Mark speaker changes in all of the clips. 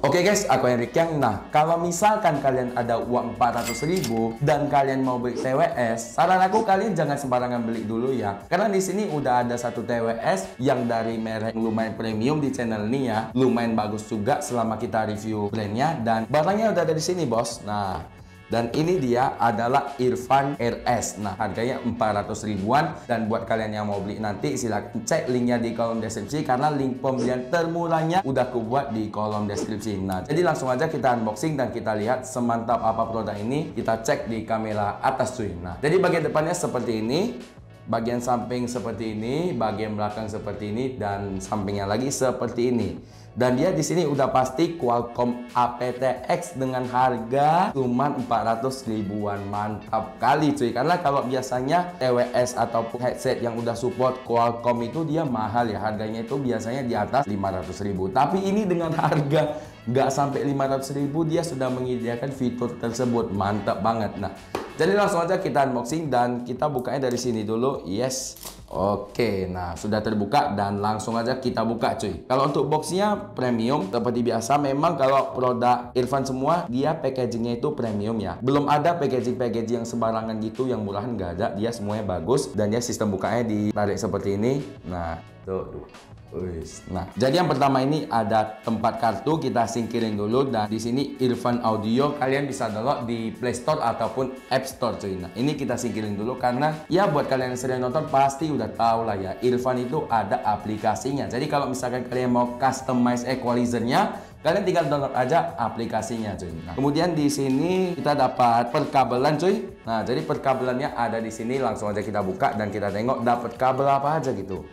Speaker 1: Oke guys, aku Henrik Yang. Nah, kalau misalkan kalian ada uang 400.000 dan kalian mau beli TWS, saran aku kalian jangan sembarangan beli dulu ya. Karena di sini udah ada satu TWS yang dari merek lumayan premium di channel ini ya. Lumayan bagus juga selama kita review brandnya dan barangnya udah ada di sini, bos. Nah, dan ini dia adalah Irfan RS. Nah, harganya 400 ribuan. Dan buat kalian yang mau beli nanti, silahkan cek linknya di kolom deskripsi. Karena link pembelian termurahnya udah aku buat di kolom deskripsi. Nah, jadi langsung aja kita unboxing dan kita lihat semantap apa produk ini. Kita cek di kamera atas cuy. Nah, jadi bagian depannya seperti ini. Bagian samping seperti ini, bagian belakang seperti ini, dan sampingnya lagi seperti ini. Dan dia di sini udah pasti Qualcomm aptX dengan harga cuma 400 ribuan. Mantap kali cuy. Karena kalau biasanya TWS ataupun headset yang udah support Qualcomm itu dia mahal ya. Harganya itu biasanya di atas 500 ribu. Tapi ini dengan harga nggak sampai 500 ribu dia sudah menyediakan fitur tersebut. Mantap banget. Nah, jadi langsung aja kita unboxing dan kita bukanya dari sini dulu. Yes. Oke, nah sudah terbuka dan langsung aja kita buka cuy. Kalau untuk boxnya premium seperti biasa. Memang kalau produk Irfan semua dia packagingnya itu premium ya. Belum ada packaging yang sembarangan gitu yang murahan, nggak ada. Dia semuanya bagus dan dia sistem bukanya ditarik seperti ini. Nah tuh. Nah, jadi yang pertama ini ada tempat kartu, kita singkirin dulu. Dan di sini Irfan Audio kalian bisa download di Play Store ataupun App Store cuy. Nah, ini kita singkirin dulu karena ya buat kalian yang sering nonton pasti udah tahu lah ya, Irfan itu ada aplikasinya. Jadi kalau misalkan kalian mau customize equalizernya, kalian tinggal download aja aplikasinya cuy. Nah, kemudian di sini kita dapat perkabelan cuy. Nah, jadi perkabelannya ada di sini. Langsung aja kita buka dan kita tengok dapat kabel apa aja gitu.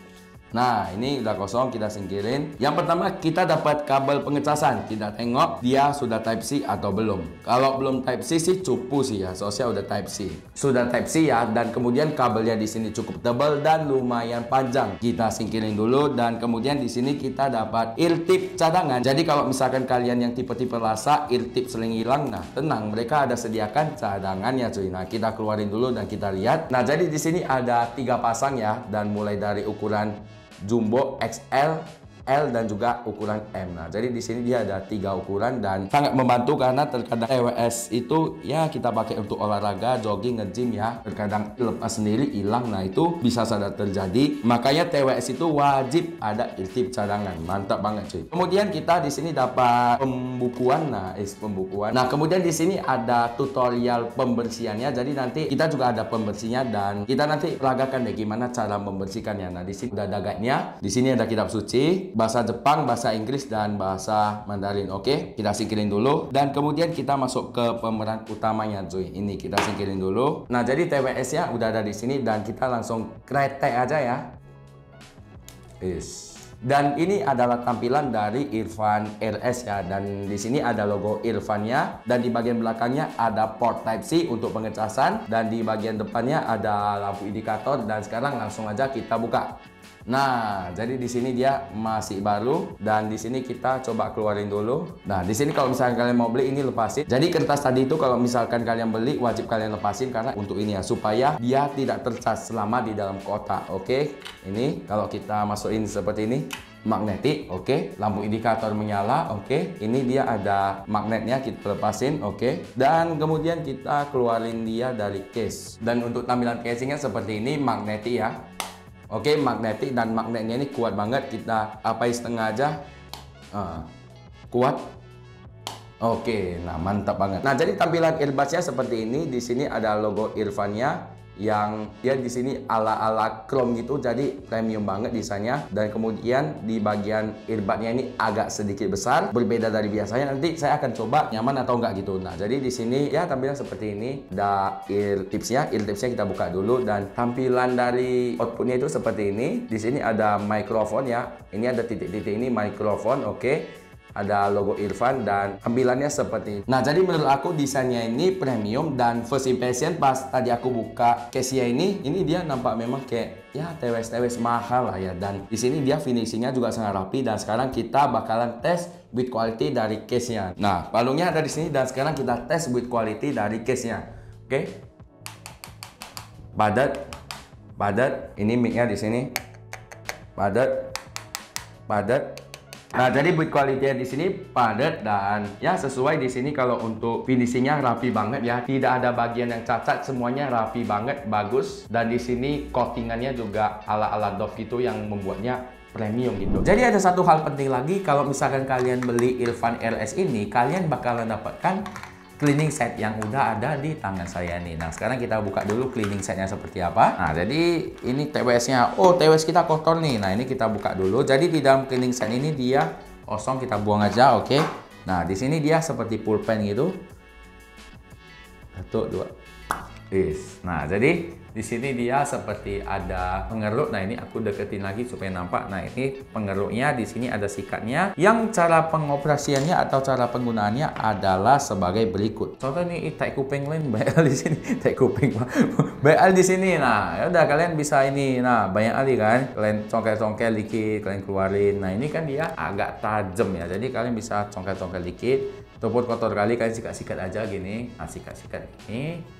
Speaker 1: Nah, ini udah kosong, kita singkirin. Yang pertama kita dapat kabel pengecasan. Kita tengok dia sudah Type C atau belum. Kalau belum Type C sih cupu sih ya, soalnya udah Type C. Sudah Type C ya, dan kemudian kabelnya di sini cukup tebal dan lumayan panjang. Kita singkirin dulu dan kemudian di sini kita dapat ear tip cadangan. Jadi kalau misalkan kalian yang tipe-tipe Lasa ear tip sering hilang, nah tenang, mereka ada sediakan cadangannya cuy. Nah, kita keluarin dulu dan kita lihat. Nah, jadi di sini ada 3 pasang ya, dan mulai dari ukuran Jumbo, XL, L, dan juga ukuran M. Nah, jadi di sini dia ada 3 ukuran dan sangat membantu karena terkadang TWS itu ya kita pakai untuk olahraga, jogging, nge-gym ya. Terkadang lepas sendiri hilang. Nah, itu bisa saja terjadi. Makanya TWS itu wajib ada ear tip cadangan. Mantap banget cuy. Kemudian kita di sini dapat pembukuan. Nah, pembukuan. Nah, kemudian di sini ada tutorial pembersihannya. Jadi nanti kita juga ada pembersihnya dan kita nanti peragakan deh gimana cara membersihkannya. Nah, di sini udah ada guide-nya. Di sini ada kitab suci, bahasa Jepang, bahasa Inggris, dan bahasa Mandarin. Oke, kita singkirin dulu dan kemudian kita masuk ke pemeran utamanya cuy. Ini kita singkirin dulu. Nah, jadi TWS nya udah ada di sini dan kita langsung kretek aja ya. Dan ini adalah tampilan dari Irfan RS ya, dan di sini ada logo Irfannya dan di bagian belakangnya ada port Type C untuk pengecasan dan di bagian depannya ada lampu indikator. Dan sekarang langsung aja kita buka. Nah, jadi di sini dia masih baru dan di sini kita coba keluarin dulu. Nah, di sini kalau misalkan kalian mau beli ini lepasin. Jadi kertas tadi itu kalau misalkan kalian beli wajib kalian lepasin karena untuk ini ya, supaya dia tidak tercas selama di dalam kotak. Oke, ini kalau kita masukin seperti ini, magnetik. Oke, lampu indikator menyala. Oke, ini dia ada magnetnya, kita lepasin. Oke, dan kemudian kita keluarin dia dari case. Dan untuk tampilan casingnya seperti ini, magnetik ya. Oke, magnetik dan magnetnya ini kuat banget. Kita apain setengah aja. Kuat. Oke, nah mantap banget. Nah, jadi tampilan earbudsnya seperti ini. Di sini ada logo Irfannya yang dia di sini ala-ala chrome gitu, jadi premium banget desainnya. Dan kemudian di bagian earbudnya ini agak sedikit besar, berbeda dari biasanya. Nanti saya akan coba nyaman atau enggak gitu. Nah, jadi di sini ya tampilan seperti ini. Ada ear tipsnya kita buka dulu dan tampilan dari outputnya itu seperti ini. Di sini ada mikrofon ya. Ini ada titik-titik ini mikrofon. Oke. Ada logo Irfan dan tampilannya seperti ini. Nah, jadi menurut aku desainnya ini premium dan first impression pas tadi aku buka case-nya ini dia nampak memang kayak ya TWS mahal lah ya. Dan di sini dia finishingnya juga sangat rapi dan sekarang kita bakalan tes build quality dari case-nya. Nah, palungnya ada di sini dan sekarang kita tes build quality dari case-nya. Oke. Padat. Ini mic-nya di sini. Padat. Nah, jadi build quality di sini padat dan ya sesuai di sini. Kalau untuk finishingnya rapi banget ya, tidak ada bagian yang cacat, semuanya rapi banget, bagus. Dan di sini coatingannya juga ala-ala Dove gitu yang membuatnya premium gitu. Jadi ada satu hal penting lagi, kalau misalkan kalian beli Irfan RS ini, kalian bakalan dapatkan cleaning set yang udah ada di tangan saya nih. Nah, sekarang kita buka dulu cleaning setnya seperti apa. Nah, jadi ini TWS-nya. Oh, TWS kita kotor nih. Nah, ini kita buka dulu. Jadi di dalam cleaning set ini dia kosong, kita buang aja, oke. Nah, di sini dia seperti pulpen gitu. 1, 2. Nah, jadi di sini dia seperti ada pengeruk. Nah, ini aku deketin lagi supaya nampak. Nah, ini pengeruknya, di sini ada sikatnya. Yang cara pengoperasiannya atau cara penggunaannya adalah sebagai berikut. Contoh nih, tai kuping lain banyak di sini. Tai kuping banyak di sini. Nah, ya udah kalian bisa ini. Nah, banyak kali kan. Kalian congkel-congkel dikit, kalian keluarin. Nah, ini kan dia agak tajam ya. Jadi kalian bisa congkel-congkel dikit. Ataupun kotor kali kalian sikat-sikat aja gini. Nah, sikat-sikat ini.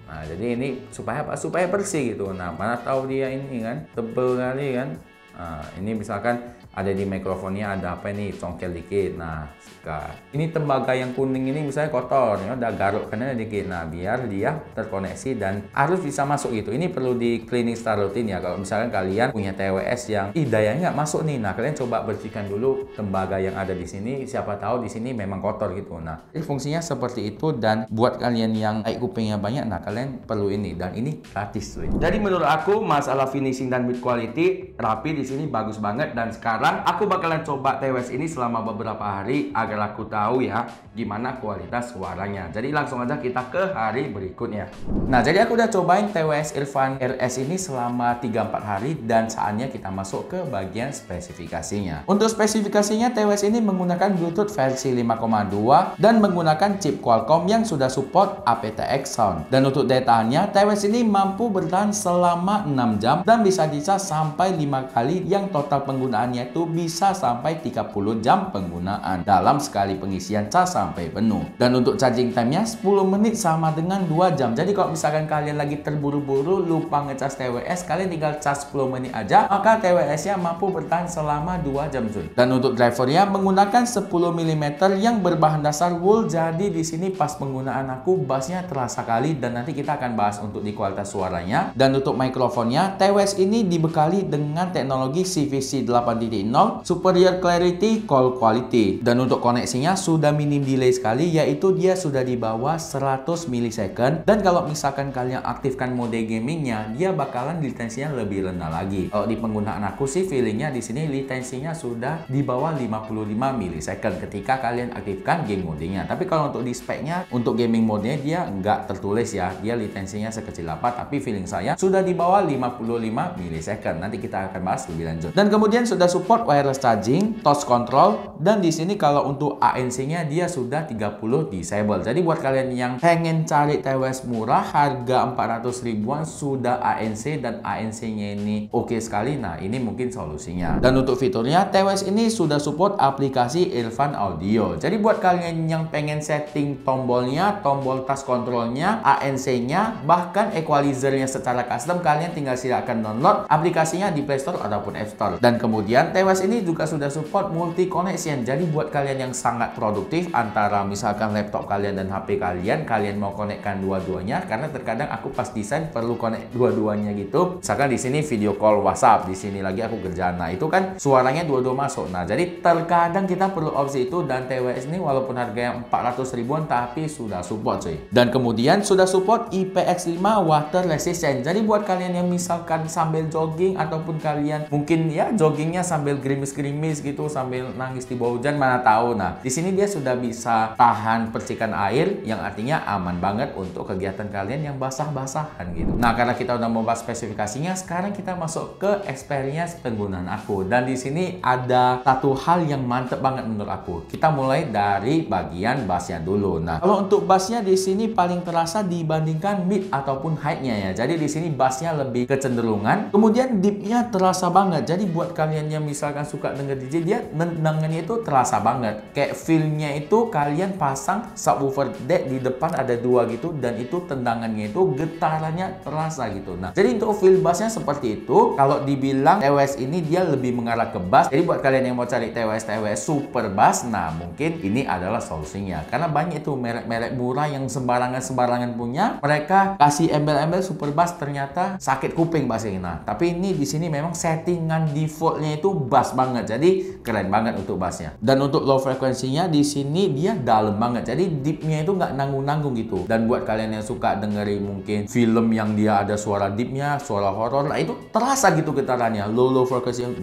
Speaker 1: Nah, jadi ini supaya apa? Supaya bersih gitu. Nah, mana tahu dia ini kan tebel kali kan. Nah, ini misalkan ada di mikrofonnya ada apa ini, congkel dikit. Nah, sikat. Ini tembaga yang kuning ini misalnya kotor, ya udah garukkan dikit. Nah, biar dia terkoneksi dan harus bisa masuk gitu. Ini perlu di cleaning star routine ya. Kalau misalkan kalian punya TWS yang dayanya nggak masuk nih, nah kalian coba bersihkan dulu tembaga yang ada di sini. Siapa tahu di sini memang kotor gitu. Nah, ini fungsinya seperti itu. Dan buat kalian yang tai kupingnya banyak, nah kalian perlu ini, dan ini gratis tuh. Jadi menurut aku masalah finishing dan build quality rapi di sini bagus banget. Dan sekarang aku bakalan coba TWS ini selama beberapa hari agar aku tahu ya gimana kualitas suaranya. Jadi langsung aja kita ke hari berikutnya. Nah, jadi aku udah cobain TWS Irfan RS ini selama 3-4 hari dan saatnya kita masuk ke bagian spesifikasinya. Untuk spesifikasinya, TWS ini menggunakan Bluetooth versi 5,2 dan menggunakan chip Qualcomm yang sudah support aptX Sound. Dan untuk dataannya, TWS ini mampu bertahan selama 6 jam dan bisa dicas sampai 5 kali, yang total penggunaannya itu bisa sampai 30 jam penggunaan dalam sekali pengisian cas sampai penuh. Dan untuk charging time-nya 10 menit sama dengan 2 jam. Jadi kalau misalkan kalian lagi terburu-buru lupa ngecas TWS, kalian tinggal cas 10 menit aja, maka TWS-nya mampu bertahan selama 2 jam cuy. Dan untuk drivernya menggunakan 10 mm yang berbahan dasar wool. Jadi di sini pas penggunaan aku bassnya terasa kali, dan nanti kita akan bahas untuk di kualitas suaranya. Dan untuk mikrofonnya, TWS ini dibekali dengan teknologi CVC 8.0 Superior Clarity Call Quality. Dan untuk koneksinya sudah minim delay sekali, yaitu dia sudah di bawah 100 millisecond. Dan kalau misalkan kalian aktifkan mode gamingnya, dia bakalan latensinya lebih rendah lagi. Kalau di penggunaan aku sih feelingnya di sini latensinya sudah di bawah 55 millisecond ketika kalian aktifkan game modenya. Tapi kalau untuk di speknya, untuk gaming modenya dia nggak tertulis ya, dia latensinya sekecil apa, tapi feeling saya sudah di bawah 55 millisecond. Nanti kita akan bahas lebih lanjut. Dan kemudian sudah support wireless charging, touch control, dan di sini kalau untuk ANC-nya dia sudah 30 disable. Jadi buat kalian yang pengen cari TWS murah harga 400 ribuan sudah ANC dan ANC-nya ini oke sekali, nah ini mungkin solusinya. Dan untuk fiturnya, TWS ini sudah support aplikasi Irfan Audio. Jadi buat kalian yang pengen setting tombolnya, tombol touch controlnya, ANC-nya, bahkan equalizernya secara custom, kalian tinggal silakan download aplikasinya di Play Store ataupun App Store. Dan kemudian TWS ini juga sudah support multi connection. Jadi buat kalian yang sangat produktif antara misalkan laptop kalian dan HP kalian, kalian mau konekkan dua-duanya, karena terkadang aku pas desain perlu connect dua-duanya gitu. Misalkan di sini video call WhatsApp, di sini lagi aku kerjaan. Nah, itu kan suaranya dua-dua masuk. Nah, jadi terkadang kita perlu opsi itu, dan TWS ini walaupun harganya 400 ribuan tapi sudah support cuy. Dan kemudian sudah support IPX5 water resistant. Jadi buat kalian yang misalkan sambil jogging ataupun kalian mungkin ya joggingnya sambil gerimis-gerimis gitu, sambil nangis di bawah hujan, mana tahu. Nah, di sini dia sudah bisa tahan percikan air, yang artinya aman banget untuk kegiatan kalian yang basah-basahan gitu. Nah, karena kita udah membahas spesifikasinya, sekarang kita masuk ke experience penggunaan aku. Dan di sini ada satu hal yang mantep banget menurut aku. Kita mulai dari bagian bassnya dulu. Nah, kalau untuk bassnya di sini paling terasa dibandingkan mid ataupun high-nya ya. Jadi di sini bassnya lebih kecenderungan. Kemudian deep-nya terasa banget. Jadi buat kalian yang misalkan suka denger DJ, dia nendangannya itu terasa banget. Kayak feel-nya itu kalian pasang subwoofer deck di depan ada 2 gitu, dan itu tendangannya itu getarannya terasa gitu. Nah, jadi untuk feel bassnya seperti itu. Kalau dibilang TWS ini dia lebih mengarah ke bass. Jadi buat kalian yang mau cari TWS super bass, nah mungkin ini adalah solusinya. Karena banyak itu merek-merek murah yang sembarangan punya. Mereka kasih embel-embel super bass, ternyata sakit kuping bassnya. Nah, tapi ini di sini memang settingan defaultnya itu bass banget. Jadi keren banget untuk bassnya. Dan untuk low frekuensinya di sini dia dalam banget. Jadi deepnya itu nggak nanggung-nanggung gitu. Dan buat kalian yang suka dengerin mungkin film yang dia ada suara deepnya, suara horor, nah itu terasa gitu getarannya. Low frekuensi yang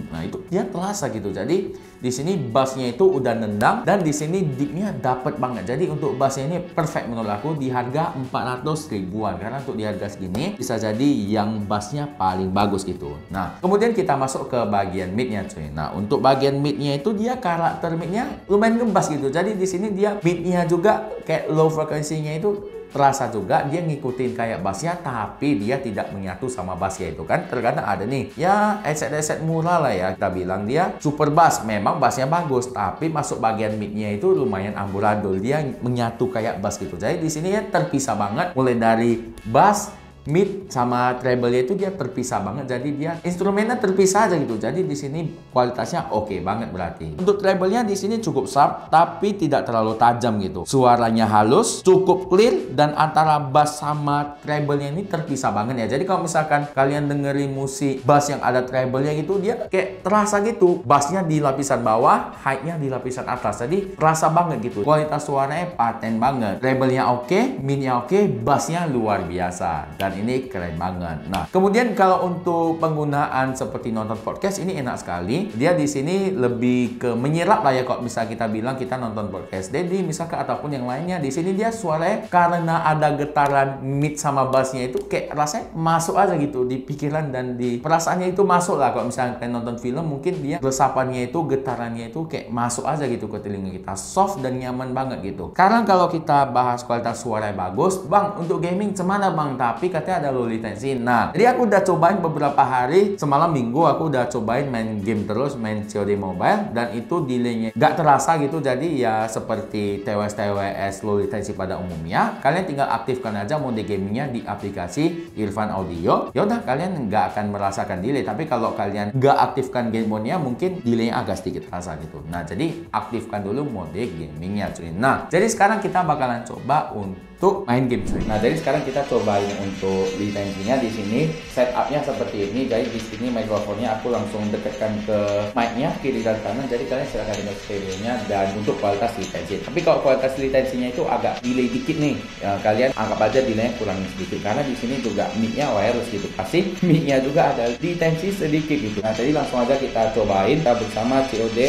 Speaker 1: nah itu dia terasa gitu. Jadi di sini bassnya itu udah nendang, dan di sini deepnya dapet banget. Jadi untuk bassnya ini perfect menurut aku di harga 400 ribuan. Karena untuk di harga segini bisa jadi yang bassnya paling bagus gitu. Nah, kemudian kita masuk ke bagian midnya cuy. Nah, untuk bagian midnya itu dia karakter midnya lumayan ngebas gitu. Jadi di sini dia midnya juga kayak low frekuensinya itu terasa juga dia ngikutin kayak bassnya, tapi dia tidak menyatu sama bassnya itu kan. Terkadang ada nih ya headset murah lah ya, kita bilang dia super bass, memang bassnya bagus, tapi masuk bagian midnya itu lumayan amburadul, dia menyatu kayak bass gitu. Jadi di sini ya terpisah banget, mulai dari bass, mid sama treble-nya itu dia terpisah banget. Jadi dia instrumennya terpisah aja gitu. Jadi di sini kualitasnya oke banget berarti. Untuk treble-nya di sini cukup sharp tapi tidak terlalu tajam gitu. Suaranya halus, cukup clear, dan antara bass sama treble-nya ini terpisah banget ya. Jadi kalau misalkan kalian dengerin musik bass yang ada treble-nya gitu, dia kayak terasa gitu. Bassnya di lapisan bawah, high-nya di lapisan atas. Jadi terasa banget gitu. Kualitas suaranya paten banget. Treble-nya oke, mid-nya oke, bassnya luar biasa. Dan ini keren banget. Nah, kemudian kalau untuk penggunaan seperti nonton podcast ini enak sekali. Dia di sini lebih ke menyerap lah ya, kalau bisa kita bilang kita nonton podcast. Jadi misalkan ataupun yang lainnya, di sini dia suaranya karena ada getaran mid sama bassnya itu kayak rasanya masuk aja gitu di pikiran dan di perasaannya itu masuk lah. Kalau misalnya kalian nonton film, mungkin dia resapannya itu, getarannya itu kayak masuk aja gitu ke telinga kita, soft dan nyaman banget gitu. Karena kalau kita bahas kualitas suara yang bagus, bang untuk gaming cemana bang? Tapi katanya ada low latency. Nah, jadi aku udah cobain beberapa hari, semalam minggu aku udah cobain main game terus, main COD Mobile, dan itu delaynya gak terasa gitu. Jadi ya seperti TWS low latency pada umumnya. Kalian tinggal aktifkan aja mode gamingnya di aplikasi Irfan Audio. Ya udah, kalian nggak akan merasakan delay. Tapi kalau kalian nggak aktifkan game mode-nya, mungkin delaynya agak sedikit terasa gitu. Nah, jadi aktifkan dulu mode gamingnya cuy. Nah, jadi sekarang kita bakalan coba untuk main game cuy. Nah, jadi sekarang kita cobain untuk latensinya. Di sini setupnya seperti ini. Jadi di sini mikrofonnya aku langsung dekatkan ke mic-nya kiri dan kanan. Jadi kalian silahkan dengar stereonya. Dan untuk kualitas latensi, tapi kalau kualitas latensinya itu agak delay dikit nih ya, kalian anggap aja delaynya kurang sedikit, karena di sini juga mic-nya wireless gitu, pasti mic-nya juga ada latensi sedikit gitu. Nah, jadi langsung aja kita cobain kita bersama COD.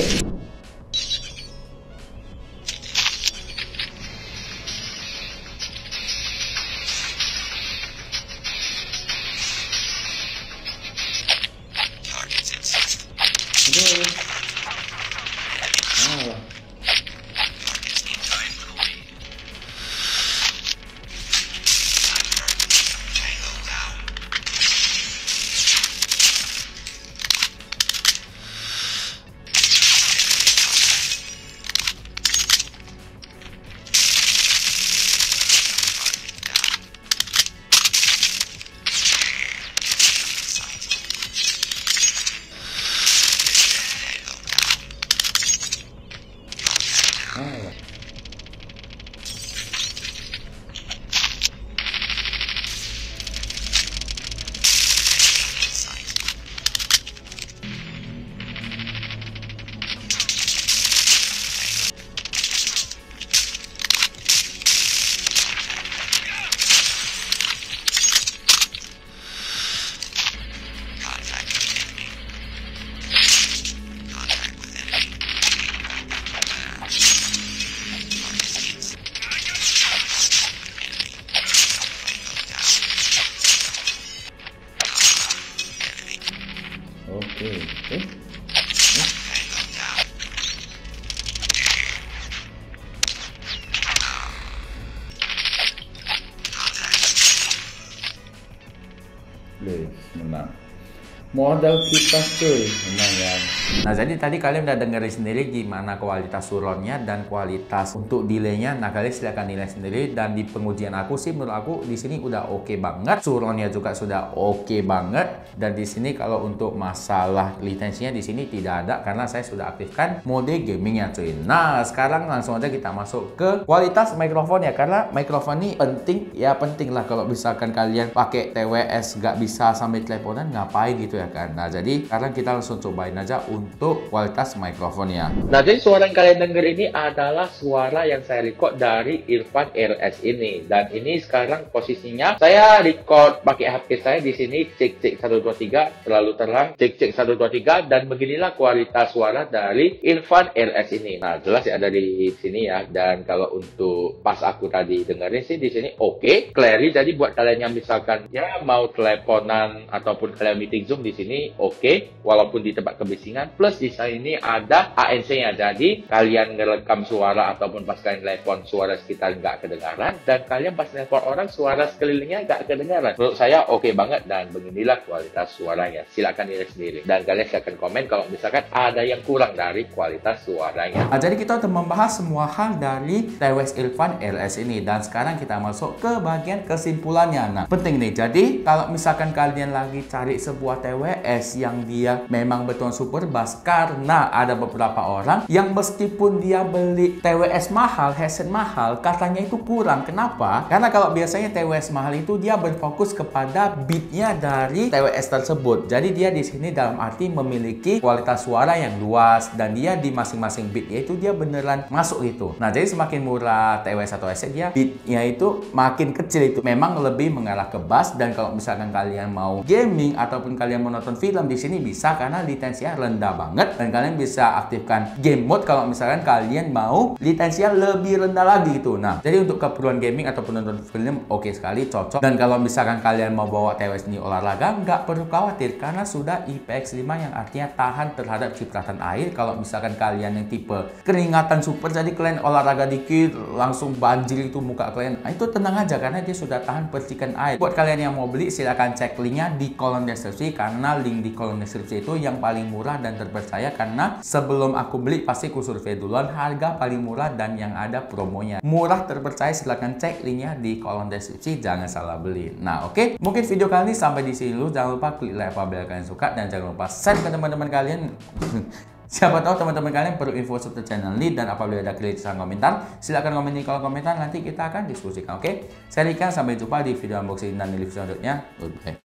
Speaker 1: Model kipas cuy, lumayan. Nah, jadi tadi kalian udah dengerin sendiri gimana kualitas surroundnya dan kualitas untuk delaynya. Nah, kalian silahkan nilai sendiri. Dan di pengujian aku sih, menurut aku di sini udah oke banget. Surroundnya juga sudah oke banget. Dan di sini kalau untuk masalah latensinya di sini tidak ada karena saya sudah aktifkan mode gamingnya cuy. Nah, sekarang langsung aja kita masuk ke kualitas mikrofon ya, karena mikrofon ini penting ya, penting lah kalau misalkan kalian pakai TWS nggak bisa sambil teleponan ngapain gitu ya kan. Nah, jadi sekarang kita langsung cobain aja untuk kualitas mikrofonnya.
Speaker 2: Nah, jadi suara yang kalian denger ini adalah suara yang saya record dari Irfan RS ini. Dan ini sekarang posisinya saya record pakai HP saya di sini, cek 123 terlalu terang, cek 123, dan beginilah kualitas suara dari Irfan RS ini. Nah, jelas ya ada di sini ya. Dan kalau untuk pas aku tadi dengerin sih di sini oke, clear. Jadi buat kalian yang misalkan ya mau teleponan ataupun kalian meeting Zoom di sini oke, walaupun di tempat kebisingan. Plus di sini ada ANC-nya, jadi kalian ngerekam suara ataupun pas kalian telepon suara sekitar nggak kedengaran, dan kalian pas telepon orang suara sekelilingnya nggak kedengaran. Menurut saya oke banget, dan beginilah kualitas suaranya. Silakan nilai sendiri, dan kalian silakan komen kalau misalkan ada yang kurang dari kualitas suaranya.
Speaker 1: Nah, jadi kita udah membahas semua hal dari TWS Irfan RS ini, dan sekarang kita masuk ke bagian kesimpulannya. Nah, penting nih, jadi kalau misalkan kalian lagi cari sebuah TWS yang dia memang betul super bass, karena ada beberapa orang yang meskipun dia beli TWS mahal, headset mahal, katanya itu kurang. Kenapa? Karena kalau biasanya TWS mahal itu dia berfokus kepada beatnya dari TWS tersebut. Jadi dia di sini dalam arti memiliki kualitas suara yang luas, dan dia di masing-masing beatnya itu dia beneran masuk itu. Nah, jadi semakin murah TWS atau headset, dia beatnya itu makin kecil, itu memang lebih mengarah ke bass. Dan kalau misalkan kalian mau gaming ataupun kalian mau nonton film di sini bisa, karena latensinya rendah banget, dan kalian bisa aktifkan game mode kalau misalkan kalian mau latensinya lebih rendah lagi gitu. Nah, jadi untuk keperluan gaming ataupun nonton film oke sekali, cocok. Dan kalau misalkan kalian mau bawa TWS ini olahraga, nggak perlu khawatir karena sudah IPX5 yang artinya tahan terhadap cipratan air. Kalau misalkan kalian yang tipe keringatan super, jadi kalian olahraga dikit langsung banjir itu muka kalian, nah, itu tenang aja karena dia sudah tahan percikan air. Buat kalian yang mau beli silahkan cek linknya di kolom deskripsi, karena link di kolom deskripsi itu yang paling murah dan terpercaya, karena sebelum aku beli pasti ku survei duluan harga paling murah dan yang ada promonya. Murah terpercaya, silahkan cek linknya di kolom deskripsi, jangan salah beli. Nah, oke, mungkin video kali ini sampai di sini dulu. Jangan lupa klik like apabila kalian suka, dan jangan lupa share ke teman-teman kalian. Siapa tahu teman-teman kalian perlu info seputar channel ini, dan apabila ada kritik saran komentar, silahkan komen di kolom komentar, nanti kita akan diskusikan. Oke, saya Rika, sampai jumpa di video unboxing dan review selanjutnya. Goodbye.